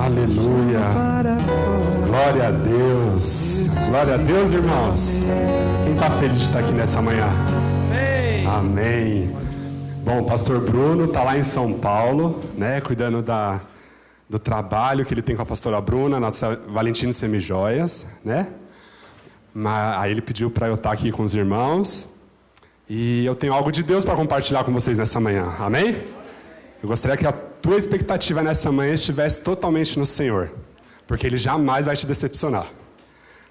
Aleluia. Glória a Deus. Glória a Deus, irmãos. Quem está feliz de estar aqui nessa manhã? Amém. Bom, o pastor Bruno está lá em São Paulo, né, cuidando do trabalho que ele tem com a pastora Bruna, na Valentina Semijoias, né? Mas aí ele pediu para eu estar aqui com os irmãos. E eu tenho algo de Deus para compartilhar com vocês nessa manhã. Amém? Eu gostaria que a tua expectativa nessa manhã estivesse totalmente no Senhor, porque Ele jamais vai te decepcionar,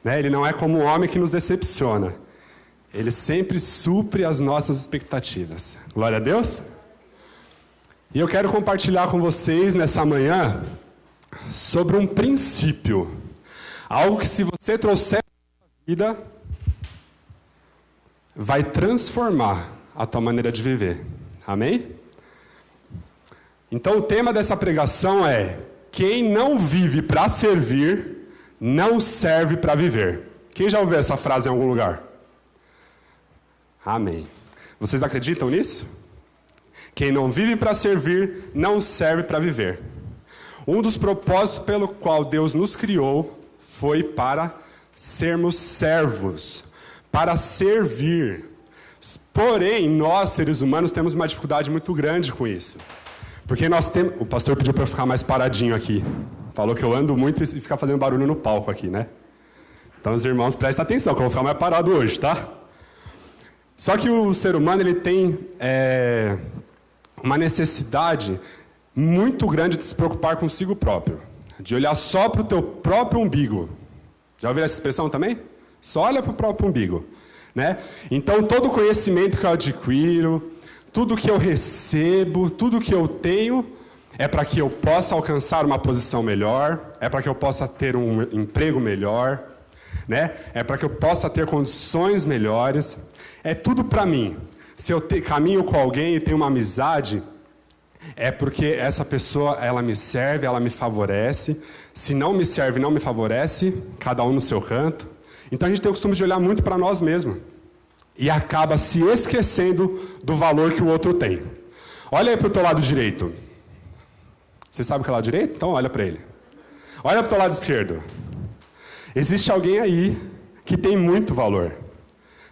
né? Ele não é como um homem que nos decepciona. Ele sempre supre as nossas expectativas. Glória a Deus. E eu quero compartilhar com vocês nessa manhã sobre um princípio. Algo que, se você trouxer para a vida, vai transformar a tua maneira de viver. Amém? Então o tema dessa pregação é: quem não vive para servir, não serve para viver. Quem já ouviu essa frase em algum lugar? Amém. Vocês acreditam nisso? Quem não vive para servir, não serve para viver. Um dos propósitos pelo qual Deus nos criou foi para sermos servos, para servir. Porém, nós, seres humanos, temos uma dificuldade muito grande com isso. Porque nós temos... O pastor pediu para eu ficar mais paradinho aqui. Falou que eu ando muito e ficar fazendo barulho no palco aqui, né? Então, os irmãos, prestem atenção, que eu vou ficar mais parado hoje, tá? Só que o ser humano, ele tem uma necessidade muito grande de se preocupar consigo próprio. De olhar só para o teu próprio umbigo. Já ouviram essa expressão também? Só olha para o próprio umbigo, né? Então, todo o conhecimento que eu adquiro, tudo que eu recebo, tudo que eu tenho, é para que eu possa alcançar uma posição melhor, é para que eu possa ter um emprego melhor, né? É para que eu possa ter condições melhores. É tudo para mim. Se eu caminho com alguém e tenho uma amizade, é porque essa pessoa, ela me serve, ela me favorece. Se não me serve, não me favorece, cada um no seu canto. Então a gente tem o costume de olhar muito para nós mesmos. E acaba se esquecendo do valor que o outro tem. Olha aí para o teu lado direito. Você sabe o que é o lado direito? Então olha para ele. Olha para o teu lado esquerdo. Existe alguém aí que tem muito valor,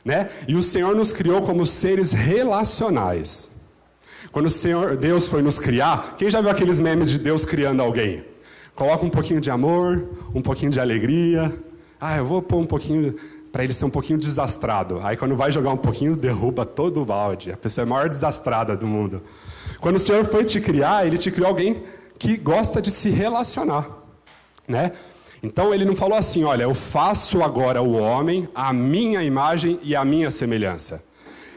né? E o Senhor nos criou como seres relacionais. Quando Deus foi nos criar, quem já viu aqueles memes de Deus criando alguém? Coloca um pouquinho de amor, um pouquinho de alegria. Eu vou pôr um pouquinho... para ele ser um pouquinho desastrado. Aí quando vai jogar um pouquinho, derruba todo o balde. A pessoa é a maior desastrada do mundo. Quando o Senhor foi te criar, Ele te criou alguém que gosta de se relacionar, né? Então Ele não falou assim: olha, eu faço agora o homem à minha imagem e à minha semelhança.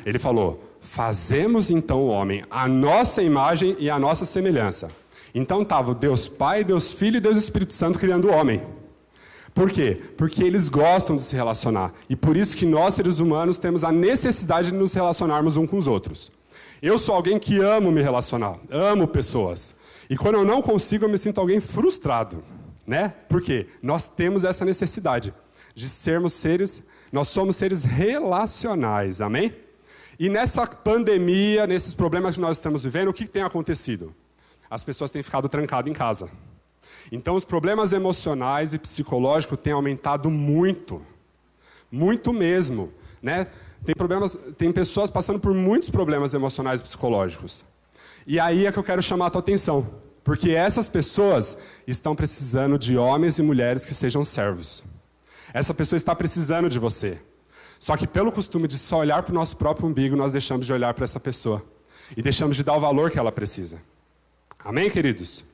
Ele falou: fazemos então o homem à nossa imagem e à nossa semelhança. Então estava Deus Pai, Deus Filho e Deus Espírito Santo criando o homem. Por quê? Porque eles gostam de se relacionar. E por isso que nós, seres humanos, temos a necessidade de nos relacionarmos uns com os outros. Eu sou alguém que amo me relacionar, amo pessoas. E quando eu não consigo, eu me sinto alguém frustrado, né? Por quê? Nós temos essa necessidade de sermos seres, nós somos seres relacionais, amém? E nessa pandemia, nesses problemas que nós estamos vivendo, o que tem acontecido? As pessoas têm ficado trancadas em casa. Então, os problemas emocionais e psicológicos têm aumentado muito. Muito mesmo, né? Tem pessoas passando por muitos problemas emocionais e psicológicos. E aí é que eu quero chamar a tua atenção. Porque essas pessoas estão precisando de homens e mulheres que sejam servos. Essa pessoa está precisando de você. Só que pelo costume de só olhar para o nosso próprio umbigo, nós deixamos de olhar para essa pessoa. E deixamos de dar o valor que ela precisa. Amém, queridos?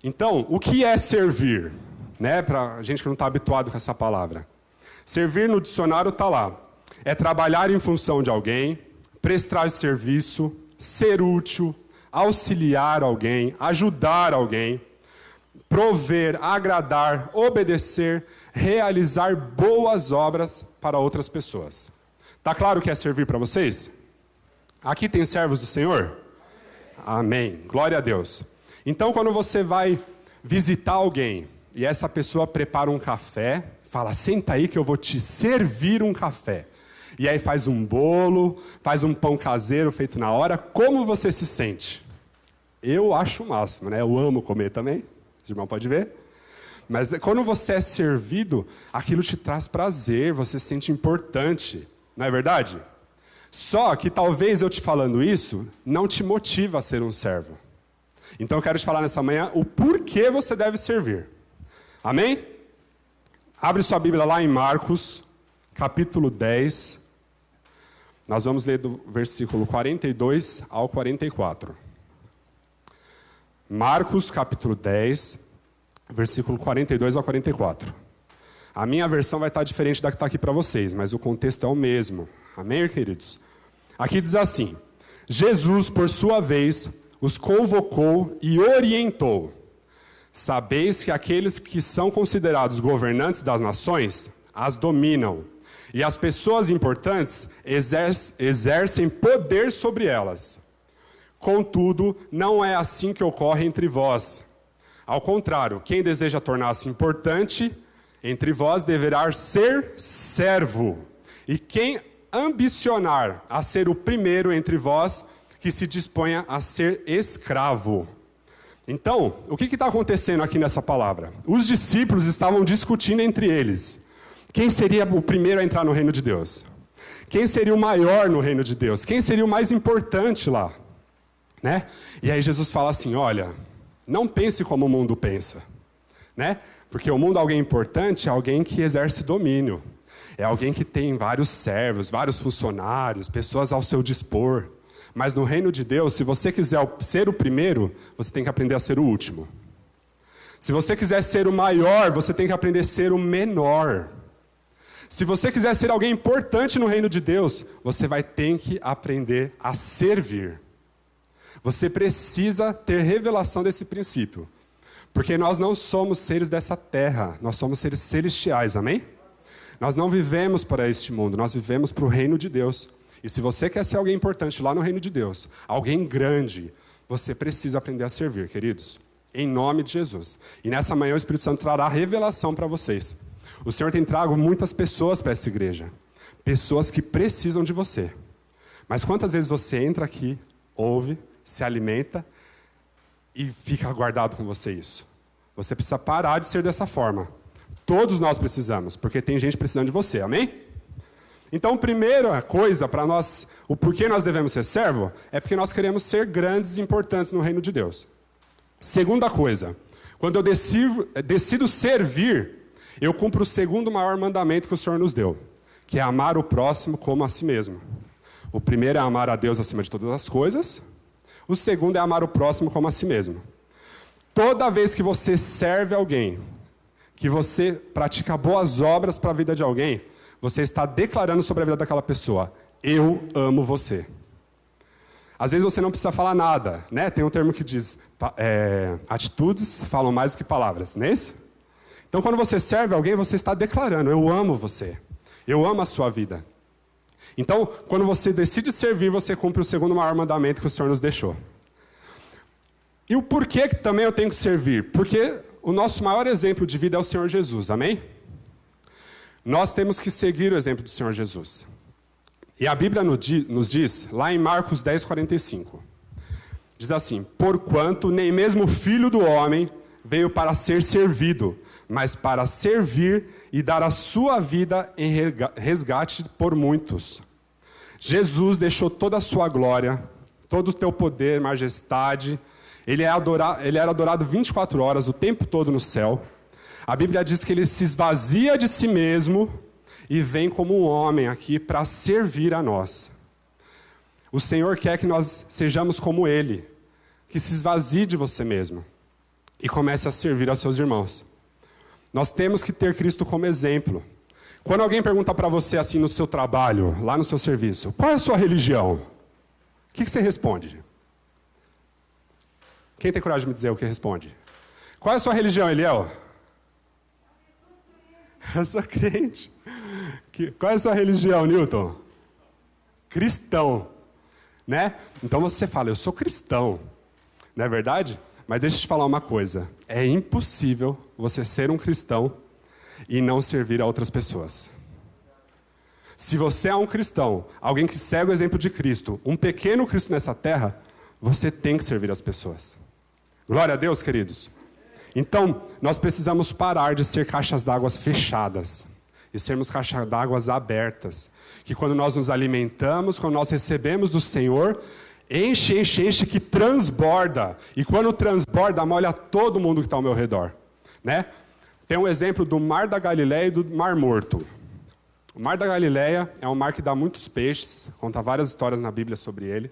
Então, o que é servir? Né? Para gente que não está habituado com essa palavra. Servir no dicionário está lá. É trabalhar em função de alguém, prestar serviço, ser útil, auxiliar alguém, ajudar alguém, prover, agradar, obedecer, realizar boas obras para outras pessoas. Está claro o que é servir para vocês? Aqui tem servos do Senhor? Amém. Glória a Deus. Então, quando você vai visitar alguém e essa pessoa prepara um café, fala: senta aí que eu vou te servir um café. E aí faz um bolo, faz um pão caseiro feito na hora, como você se sente? Eu acho o máximo, né? Eu amo comer também. Os irmãos podem ver. Mas quando você é servido, aquilo te traz prazer, você se sente importante. Não é verdade? Só que talvez eu te falando isso, não te motiva a ser um servo. Então eu quero te falar nessa manhã o porquê você deve servir. Amém? Abre sua Bíblia lá em Marcos, capítulo 10. Nós vamos ler do versículo 42 ao 44. Marcos, capítulo 10, versículo 42 ao 44. A minha versão vai estar diferente da que está aqui para vocês, mas o contexto é o mesmo. Amém, queridos? Aqui diz assim: Jesus, por sua vez, os convocou e orientou. Sabeis que aqueles que são considerados governantes das nações as dominam, e as pessoas importantes exercem poder sobre elas. Contudo, não é assim que ocorre entre vós. Ao contrário, quem deseja tornar-se importante entre vós deverá ser servo. E quem ambicionar a ser o primeiro entre vós, que se disponha a ser escravo. Então, o que está acontecendo aqui nessa palavra? Os discípulos estavam discutindo entre eles. Quem seria o primeiro a entrar no reino de Deus? Quem seria o maior no reino de Deus? Quem seria o mais importante lá? Né? E aí Jesus fala assim, olha, não pense como o mundo pensa. Né? Porque o mundo, alguém importante, é alguém que exerce domínio. É alguém que tem vários servos, vários funcionários, pessoas ao seu dispor. Mas no reino de Deus, se você quiser ser o primeiro, você tem que aprender a ser o último. Se você quiser ser o maior, você tem que aprender a ser o menor. Se você quiser ser alguém importante no reino de Deus, você vai ter que aprender a servir. Você precisa ter revelação desse princípio. Porque nós não somos seres dessa terra, nós somos seres celestiais, amém? Nós não vivemos para este mundo, nós vivemos para o reino de Deus. E se você quer ser alguém importante lá no reino de Deus, alguém grande, você precisa aprender a servir, queridos. Em nome de Jesus. E nessa manhã o Espírito Santo trará revelação para vocês. O Senhor tem trago muitas pessoas para essa igreja. Pessoas que precisam de você. Mas quantas vezes você entra aqui, ouve, se alimenta e fica guardado com você isso? Você precisa parar de ser dessa forma. Todos nós precisamos, porque tem gente precisando de você, amém? Então, a primeira coisa para nós, o porquê nós devemos ser servo, é porque nós queremos ser grandes e importantes no reino de Deus. Segunda coisa, quando eu decido servir, eu cumpro o segundo maior mandamento que o Senhor nos deu, que é amar o próximo como a si mesmo. O primeiro é amar a Deus acima de todas as coisas, o segundo é amar o próximo como a si mesmo. Toda vez que você serve alguém, que você pratica boas obras para a vida de alguém, você está declarando sobre a vida daquela pessoa, eu amo você. Às vezes você não precisa falar nada, né? Tem um termo que diz, atitudes falam mais do que palavras, não é isso? Então quando você serve alguém, você está declarando, eu amo você, eu amo a sua vida. Então, quando você decide servir, você cumpre o segundo maior mandamento que o Senhor nos deixou. E o porquê que também eu tenho que servir? Porque o nosso maior exemplo de vida é o Senhor Jesus, amém? Nós temos que seguir o exemplo do Senhor Jesus. E a Bíblia nos diz, lá em Marcos 10, 45, diz assim, porquanto nem mesmo o Filho do Homem veio para ser servido, mas para servir e dar a sua vida em resgate por muitos. Jesus deixou toda a sua glória, todo o teu poder, majestade. Ele era adorado 24 horas, o tempo todo no céu. A Bíblia diz que ele se esvazia de si mesmo e vem como um homem aqui para servir a nós. O Senhor quer que nós sejamos como ele, que se esvazie de você mesmo e comece a servir aos seus irmãos. Nós temos que ter Cristo como exemplo. Quando alguém pergunta para você assim no seu trabalho, lá no seu serviço, qual é a sua religião? O que você responde? Quem tem coragem de me dizer o que responde? Qual é a sua religião, Eliel? Eu sou crente. Qual é a sua religião, Newton? Cristão. Né? Então você fala, eu sou cristão. Não é verdade? Mas deixa eu te falar uma coisa. É impossível você ser um cristão e não servir a outras pessoas. Se você é um cristão, alguém que segue o exemplo de Cristo, um pequeno Cristo nessa terra, você tem que servir as pessoas. Glória a Deus, queridos. Então, nós precisamos parar de ser caixas d'água fechadas e sermos caixas d'água abertas. Que quando nós nos alimentamos, quando nós recebemos do Senhor, enche, que transborda. E quando transborda, molha todo mundo que está ao meu redor. Né? Tem um exemplo do Mar da Galileia e do Mar Morto. O Mar da Galileia é um mar que dá muitos peixes, conta várias histórias na Bíblia sobre ele.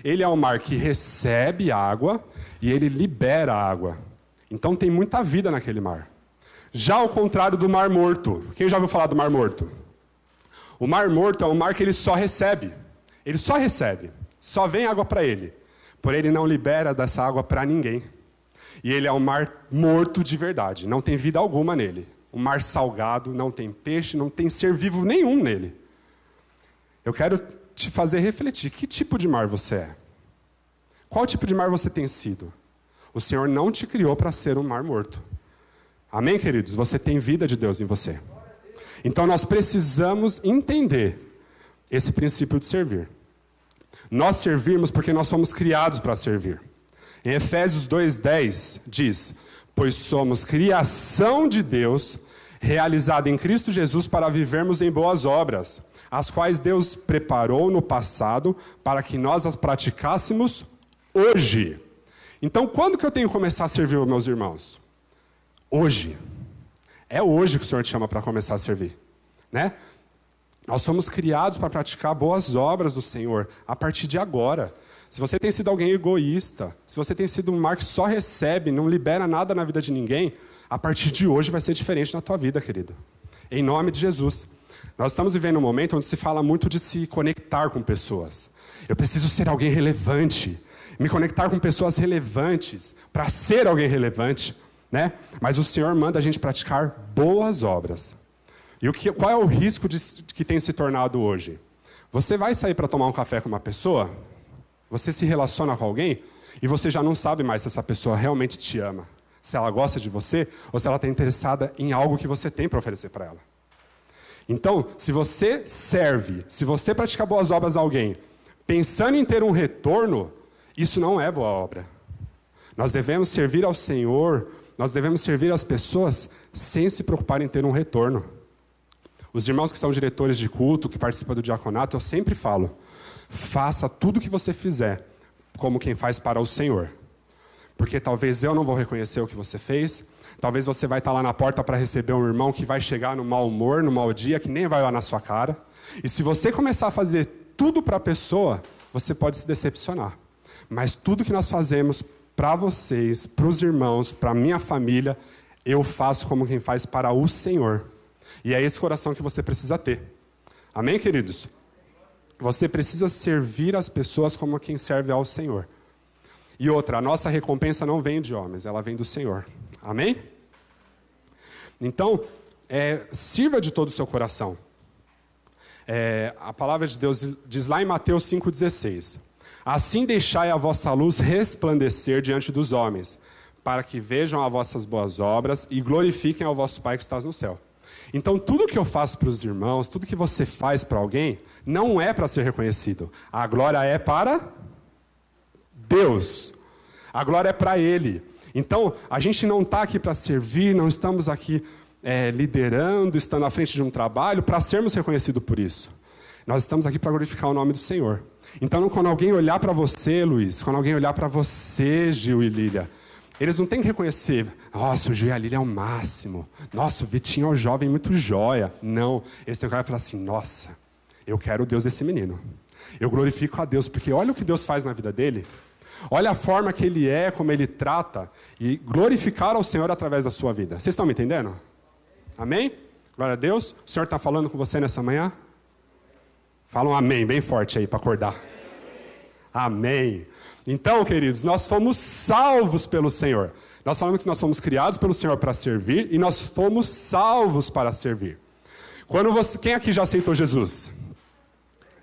Ele é um mar que recebe água e ele libera água. Então tem muita vida naquele mar. Já ao contrário do Mar Morto. Quem já ouviu falar do Mar Morto? O Mar Morto é um mar que ele só recebe. Ele só recebe. Só vem água para ele. Porém, ele não libera dessa água para ninguém. E ele é um mar morto de verdade. Não tem vida alguma nele. Um mar salgado, não tem peixe, não tem ser vivo nenhum nele. Eu quero te fazer refletir. Que tipo de mar você é? Qual tipo de mar você tem sido? O Senhor não te criou para ser um mar morto. Amém, queridos? Você tem vida de Deus em você. Então, nós precisamos entender esse princípio de servir. Nós servimos porque nós fomos criados para servir. Em Efésios 2:10 diz: pois somos criação de Deus, realizada em Cristo Jesus para vivermos em boas obras, as quais Deus preparou no passado para que nós as praticássemos hoje. Então, quando que eu tenho que começar a servir os meus irmãos? Hoje. É hoje que o Senhor te chama para começar a servir. Né? Nós fomos criados para praticar boas obras do Senhor a partir de agora. Se você tem sido alguém egoísta, se você tem sido um mar que só recebe, não libera nada na vida de ninguém, a partir de hoje vai ser diferente na tua vida, querido. Em nome de Jesus. Nós estamos vivendo um momento onde se fala muito de se conectar com pessoas. Eu preciso ser alguém relevante. Me conectar com pessoas relevantes, para ser alguém relevante, né? Mas o Senhor manda a gente praticar boas obras. E qual é o risco que tem se tornado hoje? Você vai sair para tomar um café com uma pessoa, você se relaciona com alguém, e você já não sabe mais se essa pessoa realmente te ama, se ela gosta de você, ou se ela está interessada em algo que você tem para oferecer para ela. Então, se você serve, se você praticar boas obras a alguém, pensando em ter um retorno, isso não é boa obra. Nós devemos servir ao Senhor, nós devemos servir as pessoas sem se preocupar em ter um retorno. Os irmãos que são diretores de culto, que participam do diaconato, eu sempre falo, faça tudo o que você fizer, como quem faz para o Senhor. Porque talvez eu não vou reconhecer o que você fez, talvez você vai estar lá na porta para receber um irmão que vai chegar no mau humor, no mau dia, que nem vai olhar na sua cara. E se você começar a fazer tudo para a pessoa, você pode se decepcionar. Mas tudo que nós fazemos para vocês, para os irmãos, para a minha família, eu faço como quem faz para o Senhor. E é esse coração que você precisa ter. Amém, queridos? Você precisa servir as pessoas como quem serve ao Senhor. E outra, a nossa recompensa não vem de homens, ela vem do Senhor. Amém? Então, sirva de todo o seu coração. A palavra de Deus diz lá em Mateus 5,16. Assim deixai a vossa luz resplandecer diante dos homens, para que vejam as vossas boas obras e glorifiquem ao vosso Pai que está no céu. Então, tudo que eu faço para os irmãos, tudo que você faz para alguém, não é para ser reconhecido. A glória é para Deus. A glória é para Ele. Então, a gente não está aqui para servir, não estamos aqui liderando, estando à frente de um trabalho, para sermos reconhecidos por isso. Nós estamos aqui para glorificar o nome do Senhor. Então, quando alguém olhar para você, Luiz, quando alguém olhar para você, Gil e Lília, eles não têm que reconhecer, nossa, o Gil e a Lília é o máximo, nossa, o Vitinho é um jovem muito joia. Não, eles têm que olhar e falar assim, nossa, eu quero o Deus desse menino. Eu glorifico a Deus, porque olha o que Deus faz na vida dele. Olha a forma que ele é, como ele trata, e glorificar ao Senhor através da sua vida. Vocês estão me entendendo? Amém? Glória a Deus. O Senhor está falando com você nessa manhã? Fala um amém, bem forte aí, para acordar. Amém. Então, queridos, nós fomos salvos pelo Senhor. Nós falamos que nós fomos criados pelo Senhor para servir, e nós fomos salvos para servir. Quem aqui já aceitou Jesus?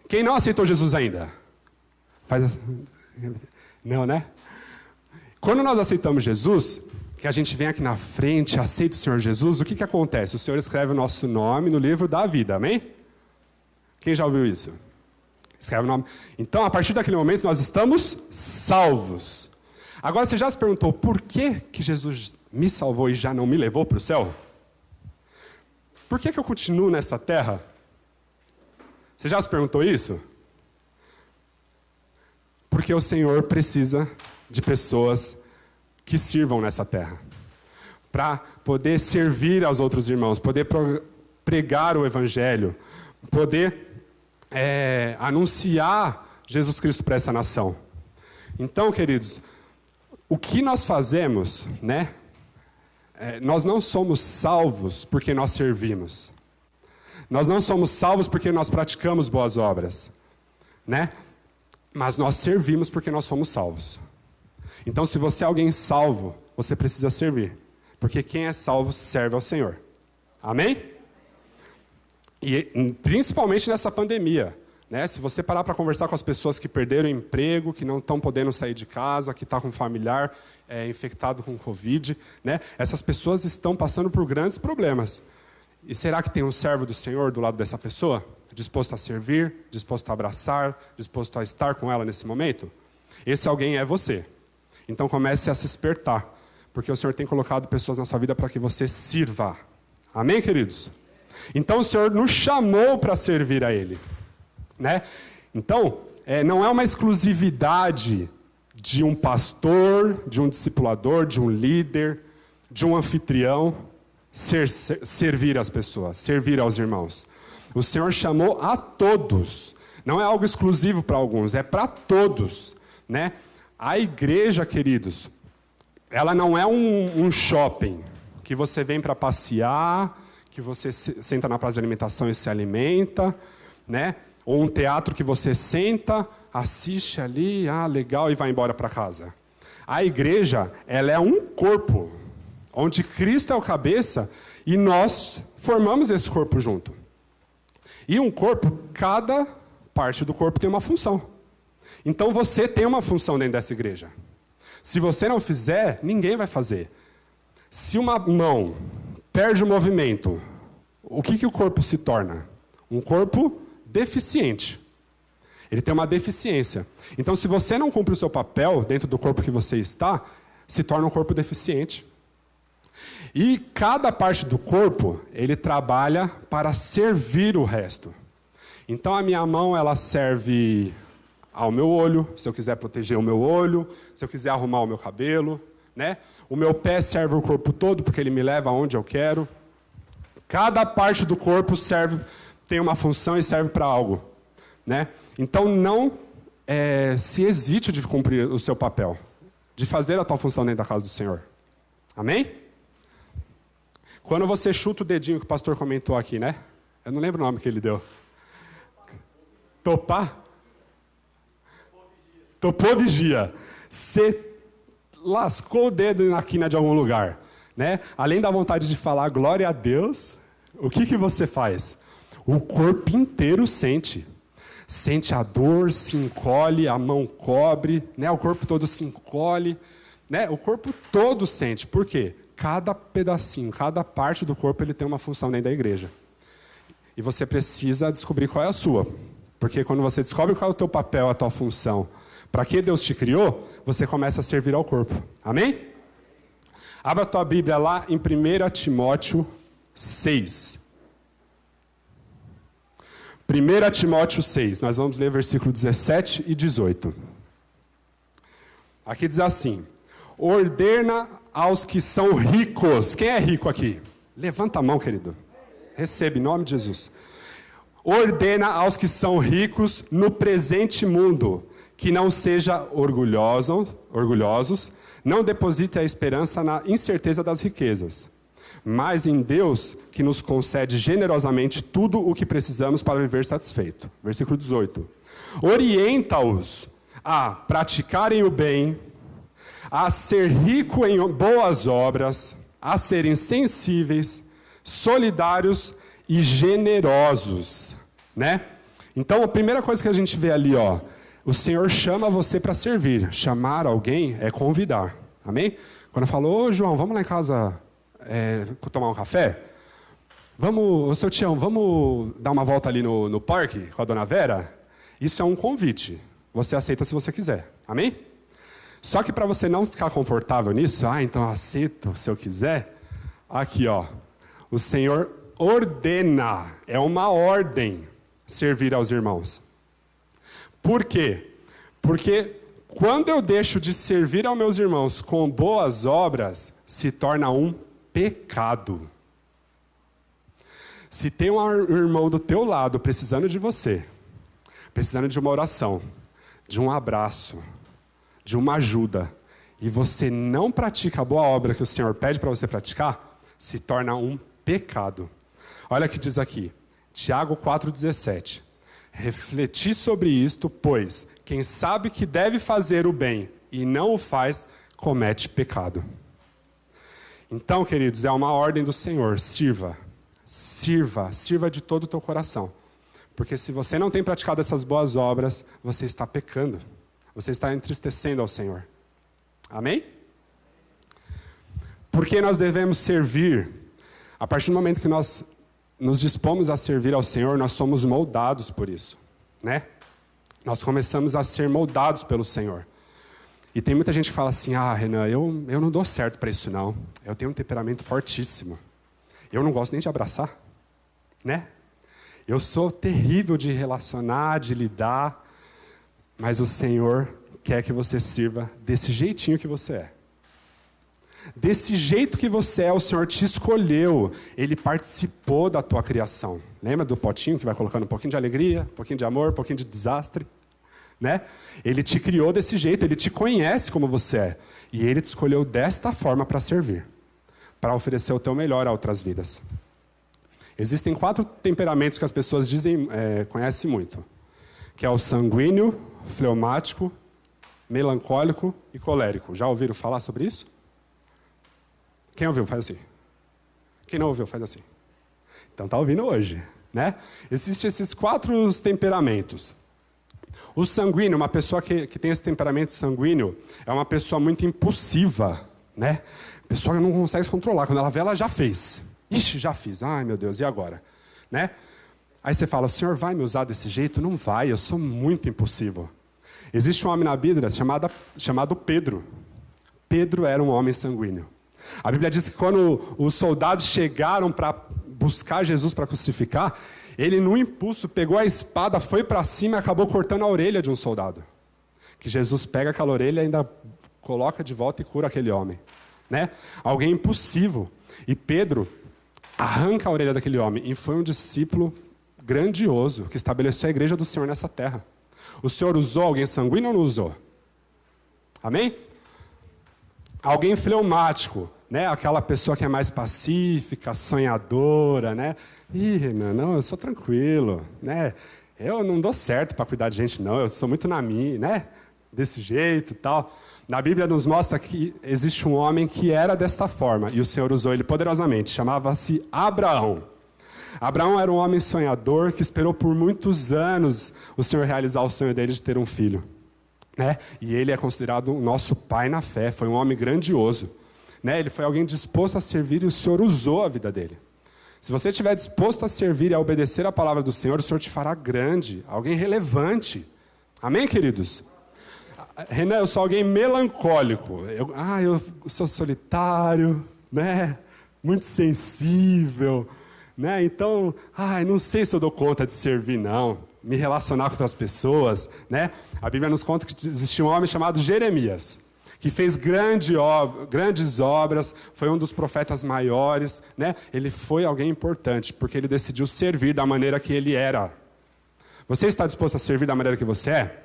Quem não aceitou Jesus ainda? Não, né? Quando nós aceitamos Jesus, que a gente vem aqui na frente, aceita o Senhor Jesus, o que acontece? O Senhor escreve o nosso nome no livro da vida, amém? Quem já ouviu isso? Escreve o nome. Então, a partir daquele momento, nós estamos salvos. Agora, você já se perguntou por que Jesus me salvou e já não me levou para o céu? Por que eu continuo nessa terra? Você já se perguntou isso? Porque o Senhor precisa de pessoas que sirvam nessa terra. Para poder servir aos outros irmãos, poder pregar o Evangelho, poder anunciar Jesus Cristo para essa nação. Então, queridos, o que nós fazemos, né? Nós não somos salvos porque nós servimos. Nós não somos salvos porque nós praticamos boas obras, né? Mas nós servimos porque nós fomos salvos. Então, se você é alguém salvo, você precisa servir. Porque quem é salvo serve ao Senhor. Amém? E principalmente nessa pandemia, né? Se você parar para conversar com as pessoas que perderam o emprego, que não estão podendo sair de casa, que está com um familiar infectado com Covid, né? Essas pessoas estão passando por grandes problemas. E será que tem um servo do Senhor do lado dessa pessoa? Disposto a servir, disposto a abraçar, disposto a estar com ela nesse momento? Esse alguém é você. Então comece a se espertar, porque o Senhor tem colocado pessoas na sua vida para que você sirva. Amém, queridos? Então o Senhor nos chamou para servir a Ele, né? Então, não é uma exclusividade de um pastor, de um discipulador, de um líder, de um anfitrião, servir as pessoas, servir aos irmãos. O Senhor chamou a todos, não é algo exclusivo para alguns, é para todos, né? A igreja, queridos, ela não é um shopping que você vem para passear, que você senta na praça de alimentação e se alimenta, né? Ou um teatro que você senta, assiste ali, legal, e vai embora para casa. A igreja, ela é um corpo, onde Cristo é o cabeça e nós formamos esse corpo junto. E um corpo, cada parte do corpo tem uma função. Então você tem uma função dentro dessa igreja. Se você não fizer, ninguém vai fazer. Se uma mão perde o movimento, o que o corpo se torna? Um corpo deficiente. Ele tem uma deficiência. Então, se você não cumpre o seu papel dentro do corpo que você está, se torna um corpo deficiente. E cada parte do corpo, ele trabalha para servir o resto. Então, a minha mão, ela serve ao meu olho, se eu quiser proteger o meu olho, se eu quiser arrumar o meu cabelo, né? O meu pé serve o corpo todo, porque ele me leva aonde eu quero. Cada parte do corpo tem uma função e serve para algo, né? Então, não se hesite de cumprir o seu papel, de fazer a tua função dentro da casa do Senhor. Amém? Quando você chuta o dedinho que o pastor comentou aqui, né? Eu não lembro o nome que ele deu. Topar? Topou vigia. Você lascou o dedo na quina de algum lugar, né? Além da vontade de falar glória a Deus, o que você faz? O corpo inteiro sente. Sente a dor, se encolhe, a mão cobre, né? O corpo todo se encolhe, né? O corpo todo sente. Por quê? Cada pedacinho, cada parte do corpo, ele tem uma função dentro da igreja. E você precisa descobrir qual é a sua. Porque quando você descobre qual é o teu papel, a tua função, para que Deus te criou, você começa a servir ao corpo. Amém? Abra a tua Bíblia lá em 1 Timóteo 6. 1 Timóteo 6, nós vamos ler versículo 17 e 18. Aqui diz assim: ordena aos que são ricos. Quem é rico aqui? Levanta a mão, querido. Recebe, em nome de Jesus. Ordena aos que são ricos no presente mundo, que não sejam orgulhosos, não deposite a esperança na incerteza das riquezas, mas em Deus, que nos concede generosamente tudo o que precisamos para viver satisfeito. Versículo 18. Orienta-os a praticarem o bem, a ser rico em boas obras, a serem sensíveis, solidários e generosos, né? Então, a primeira coisa que a gente vê ali, o Senhor chama você para servir. Chamar alguém é convidar, amém? Quando eu falo, ô João, vamos lá em casa tomar um café? Vamos, ô seu Tião, vamos dar uma volta ali no parque com a dona Vera? Isso é um convite. Você aceita se você quiser, amém? Só que para você não ficar confortável nisso, então eu aceito se eu quiser, aqui ó, o Senhor ordena, é uma ordem servir aos irmãos. Por quê? Porque quando eu deixo de servir aos meus irmãos com boas obras, se torna um pecado. Se tem um irmão do teu lado precisando de você, precisando de uma oração, de um abraço, de uma ajuda, e você não pratica a boa obra que o Senhor pede para você praticar, se torna um pecado. Olha o que diz aqui, Tiago 4,17. Refleti sobre isto, pois quem sabe que deve fazer o bem e não o faz, comete pecado. Então, queridos, é uma ordem do Senhor, sirva de todo o teu coração. Porque se você não tem praticado essas boas obras, você está pecando. Você está entristecendo ao Senhor. Amém? Porque nós devemos servir. A partir do momento que nós nos dispomos a servir ao Senhor, nós somos moldados por isso, né? Nós começamos a ser moldados pelo Senhor. E tem muita gente que fala assim, Renan, eu não dou certo para isso não. Eu tenho um temperamento fortíssimo. Eu não gosto nem de abraçar, né? Eu sou terrível de relacionar, de lidar, mas o Senhor quer que você sirva desse jeitinho que você é. Desse jeito que você é, o Senhor te escolheu. Ele participou da tua criação. Lembra do potinho que vai colocando um pouquinho de alegria, um pouquinho de amor, um pouquinho de desastre? Né? Ele te criou desse jeito, Ele te conhece como você é. E Ele te escolheu desta forma para servir. Para oferecer o teu melhor a outras vidas. Existem 4 temperamentos que as pessoas conhecem muito. Que é o sanguíneo, fleumático, melancólico e colérico. Já ouviram falar sobre isso? Quem ouviu, faz assim. Quem não ouviu, faz assim. Então está ouvindo hoje, né? Existem esses 4 temperamentos. O sanguíneo, uma pessoa que tem esse temperamento sanguíneo, é uma pessoa muito impulsiva, né? A pessoa que não consegue se controlar. Quando ela vê, ela já fez. Ixi, já fiz. Ai, meu Deus, e agora? Né? Aí você fala, o Senhor vai me usar desse jeito? Não vai, eu sou muito impulsivo. Existe um homem na Bíblia chamado Pedro. Pedro era um homem sanguíneo. A Bíblia diz que quando os soldados chegaram para buscar Jesus para crucificar, ele, no impulso, pegou a espada, foi para cima e acabou cortando a orelha de um soldado. Que Jesus pega aquela orelha e ainda coloca de volta e cura aquele homem. Né? Alguém impulsivo. E Pedro arranca a orelha daquele homem. E foi um discípulo grandioso que estabeleceu a igreja do Senhor nessa terra. O Senhor usou alguém sanguíneo ou não usou? Amém? Alguém fleumático, né? Aquela pessoa que é mais pacífica, sonhadora, né? Renan, não, eu sou tranquilo, né? Eu não dou certo para cuidar de gente, não. Eu sou muito na minha, né? Desse jeito e tal. Na Bíblia nos mostra que existe um homem que era desta forma, e o Senhor usou ele poderosamente. Chamava-se Abraão. Abraão era um homem sonhador que esperou por muitos anos o Senhor realizar o sonho dele de ter um filho. Né? E ele é considerado o nosso pai na fé, foi um homem grandioso. Né? Ele foi alguém disposto a servir e o Senhor usou a vida dele. Se você estiver disposto a servir e a obedecer a palavra do Senhor, o Senhor te fará grande, alguém relevante. Amém, queridos? Renan, eu sou alguém melancólico. Eu sou solitário, né? Muito sensível. Né? Então, não sei se eu dou conta de servir, não. Me relacionar com outras pessoas. Né? A Bíblia nos conta que existia um homem chamado Jeremias, que fez grandes obras, foi um dos profetas maiores. Né? Ele foi alguém importante, porque ele decidiu servir da maneira que ele era. Você está disposto a servir da maneira que você é?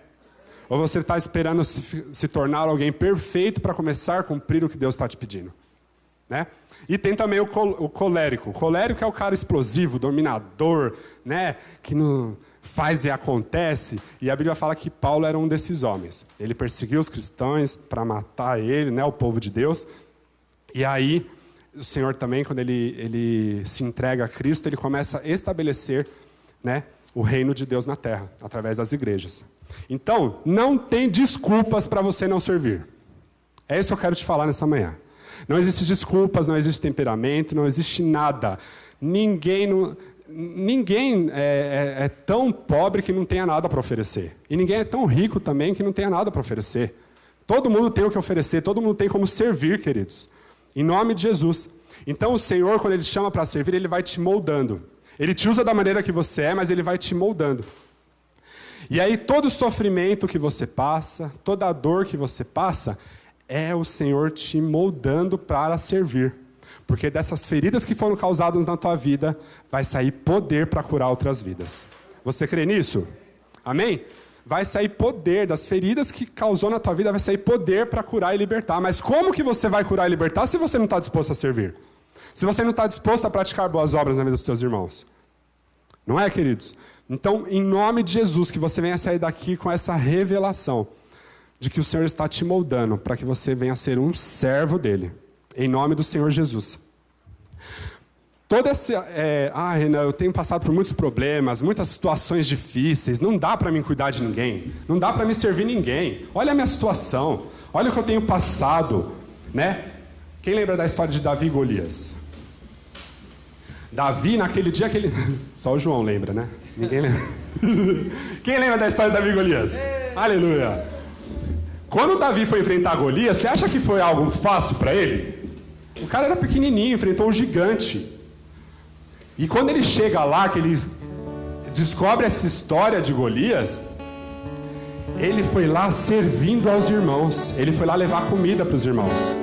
Ou você está esperando se tornar alguém perfeito para começar a cumprir o que Deus está te pedindo? Né? E tem também o colérico. O colérico é o cara explosivo, dominador, né? Que não faz e acontece. E a Bíblia fala que Paulo era um desses homens. Ele perseguiu os cristãos para matar ele, né? O povo de Deus. E aí, o Senhor também, quando ele se entrega a Cristo, ele começa a estabelecer, né, o reino de Deus na terra, através das igrejas. Então, não tem desculpas para você não servir. É isso que eu quero te falar nessa manhã. Não existe desculpas, não existe temperamento, não existe nada. Ninguém é tão pobre que não tenha nada para oferecer. E ninguém é tão rico também que não tenha nada para oferecer. Todo mundo tem o que oferecer, todo mundo tem como servir, queridos. Em nome de Jesus. Então o Senhor, quando Ele te chama para servir, Ele vai te moldando. Ele te usa da maneira que você é, mas Ele vai te moldando. E aí todo o sofrimento que você passa, toda a dor que você passa, é o Senhor te moldando para servir. Porque dessas feridas que foram causadas na tua vida, vai sair poder para curar outras vidas. Você crê nisso? Amém? Vai sair poder das feridas que causou na tua vida, vai sair poder para curar e libertar. Mas como que você vai curar e libertar se você não está disposto a servir? Se você não está disposto a praticar boas obras na vida dos seus irmãos? Não é, queridos? Então, em nome de Jesus, que você venha sair daqui com essa revelação de que o Senhor está te moldando para que você venha ser um servo dele. Em nome do Senhor Jesus. Toda essa... Renan, eu tenho passado por muitos problemas, muitas situações difíceis, não dá para mim cuidar de ninguém, não dá para me servir ninguém. Olha a minha situação, olha o que eu tenho passado, né? Quem lembra da história de Davi e Golias? Davi, naquele dia que ele... Só o João lembra, né? Ninguém lembra. Quem lembra da história de Davi e Golias? Aleluia! Quando Davi foi enfrentar Golias, você acha que foi algo fácil para ele? O cara era pequenininho, enfrentou um gigante. E quando ele chega lá, que ele descobre essa história de Golias, ele foi lá servindo aos irmãos. Ele foi lá levar comida para os irmãos.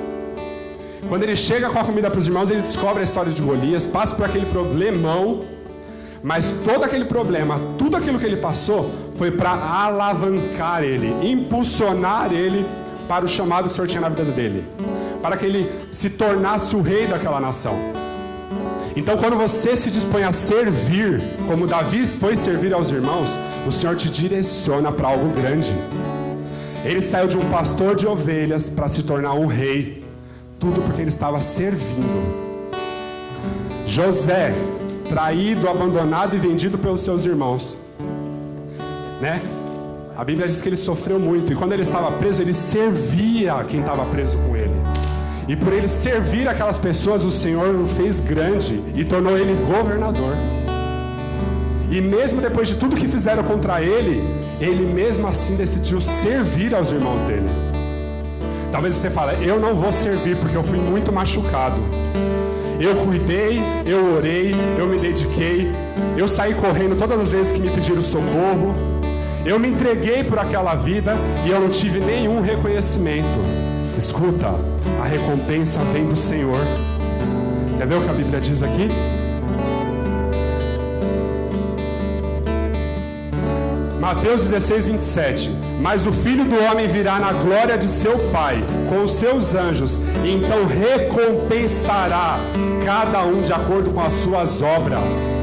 Quando ele chega com a comida para os irmãos, ele descobre a história de Golias, passa por aquele problemão, mas todo aquele problema, tudo aquilo que ele passou, foi para alavancar ele, impulsionar ele para o chamado que o Senhor tinha na vida dele, para que ele se tornasse o rei daquela nação. Então, quando você se dispõe a servir, como Davi foi servir aos irmãos, o Senhor te direciona para algo grande. Ele saiu de um pastor de ovelhas para se tornar um rei, tudo porque ele estava servindo. José, traído, abandonado e vendido pelos seus irmãos, né? A Bíblia diz que ele sofreu muito, e quando ele estava preso, ele servia quem estava preso com ele. E por ele servir aquelas pessoas, o Senhor o fez grande e tornou ele governador. E mesmo depois de tudo que fizeram contra ele, ele mesmo assim decidiu servir aos irmãos dele. Talvez você fale, eu não vou servir porque eu fui muito machucado. Eu cuidei, eu orei, eu me dediquei, eu saí correndo todas as vezes que me pediram socorro, eu me entreguei por aquela vida e eu não tive nenhum reconhecimento. Escuta, a recompensa vem do Senhor. Quer ver o que a Bíblia diz aqui? Mateus 16, 27. Mas o Filho do Homem virá na glória de seu Pai, com os seus anjos, e então recompensará cada um de acordo com as suas obras.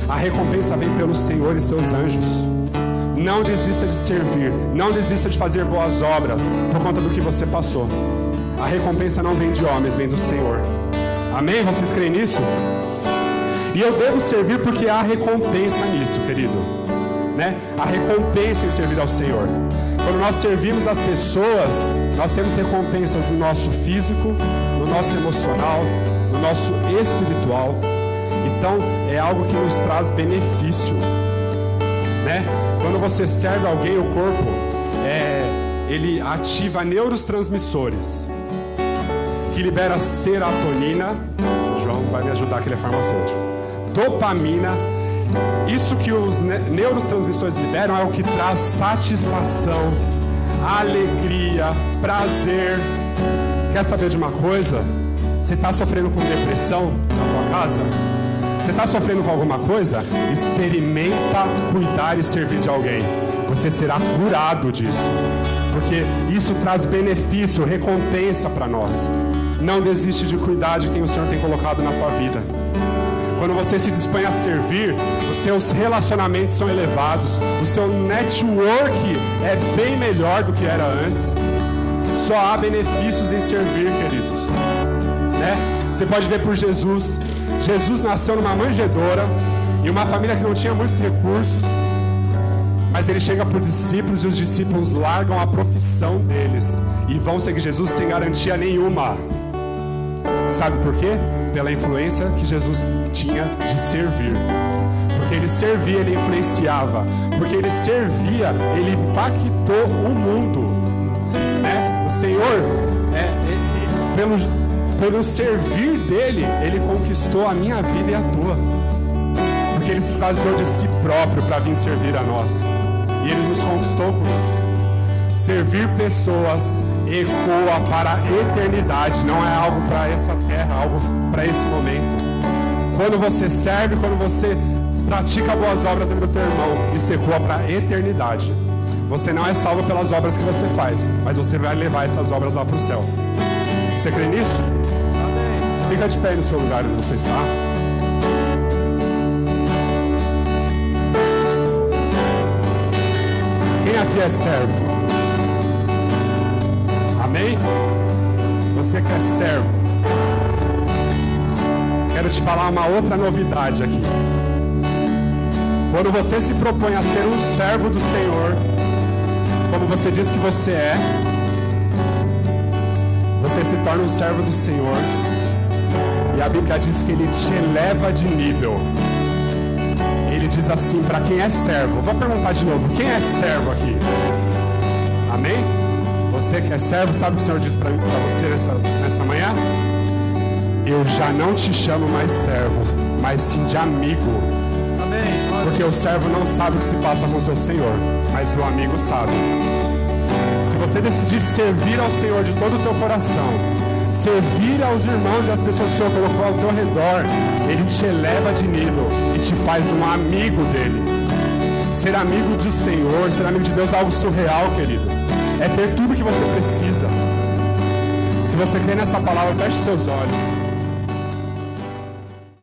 A recompensa vem pelo Senhor e seus anjos. Não desista de servir, não desista de fazer boas obras por conta do que você passou. A recompensa não vem de homens, vem do Senhor. Amém? Vocês creem nisso? E eu devo servir porque há recompensa nisso, querido, né? A recompensa em servir ao Senhor. Quando nós servimos as pessoas, nós temos recompensas no nosso físico, no nosso emocional, no nosso espiritual. Então é algo que nos traz benefício, né? Quando você serve alguém, o corpo ele ativa neurotransmissores que libera serotonina. O João vai me ajudar, que ele é farmacêutico. Dopamina. Isso que os neurotransmissores liberam é o que traz satisfação, alegria, prazer. Quer saber de uma coisa? Você está sofrendo com depressão na tua casa? Você está sofrendo com alguma coisa? Experimenta cuidar e servir de alguém. Você será curado disso, porque isso traz benefício, recompensa para nós. Não desiste de cuidar de quem o Senhor tem colocado na tua vida. Quando você se dispõe a servir, os seus relacionamentos são elevados, o seu network é bem melhor do que era antes. Só há benefícios em servir, queridos, né? Você pode ver por Jesus. Jesus nasceu numa manjedoura, em uma família que não tinha muitos recursos, mas ele chega para os discípulos e os discípulos largam a profissão deles e vão seguir Jesus sem garantia nenhuma. Sabe por quê? Pela influência que Jesus tinha de servir. Porque ele servia, ele influenciava. Porque ele servia, ele impactou o mundo, né? O Senhor, pelo servir dele, ele conquistou a minha vida e a tua. Porque ele se esvaziou de si próprio para vir servir a nós. E ele nos conquistou com isso. Servir pessoas ecoa para a eternidade, não é algo para essa terra, algo para esse momento. Quando você serve, quando você pratica boas obras no teu irmão, isso ecoa para a eternidade. Você não é salvo pelas obras que você faz, mas você vai levar essas obras lá para o céu. Você crê nisso? Amém. Fica de pé no seu lugar onde você está. Quem aqui é servo? Amém? Você que é servo. Quero te falar uma outra novidade aqui. Quando você se propõe a ser um servo do Senhor, como você diz que você é, você se torna um servo do Senhor. E a Bíblia diz que Ele te eleva de nível. Ele diz assim para quem é servo. Vou perguntar de novo, quem é servo aqui? Amém? Você que é servo, sabe o que o Senhor diz para você nessa manhã? Eu já não te chamo mais servo, mas sim de amigo. Amém. Porque o servo não sabe o que se passa com o seu Senhor, mas o amigo sabe. Se você decidir servir ao Senhor de todo o teu coração, servir aos irmãos e às pessoas que o Senhor colocou ao teu redor, Ele te eleva de nível e te faz um amigo dele. Ser amigo do Senhor, ser amigo de Deus é algo surreal, querido. É ter tudo que você precisa. Se você crê nessa palavra, feche os teus olhos.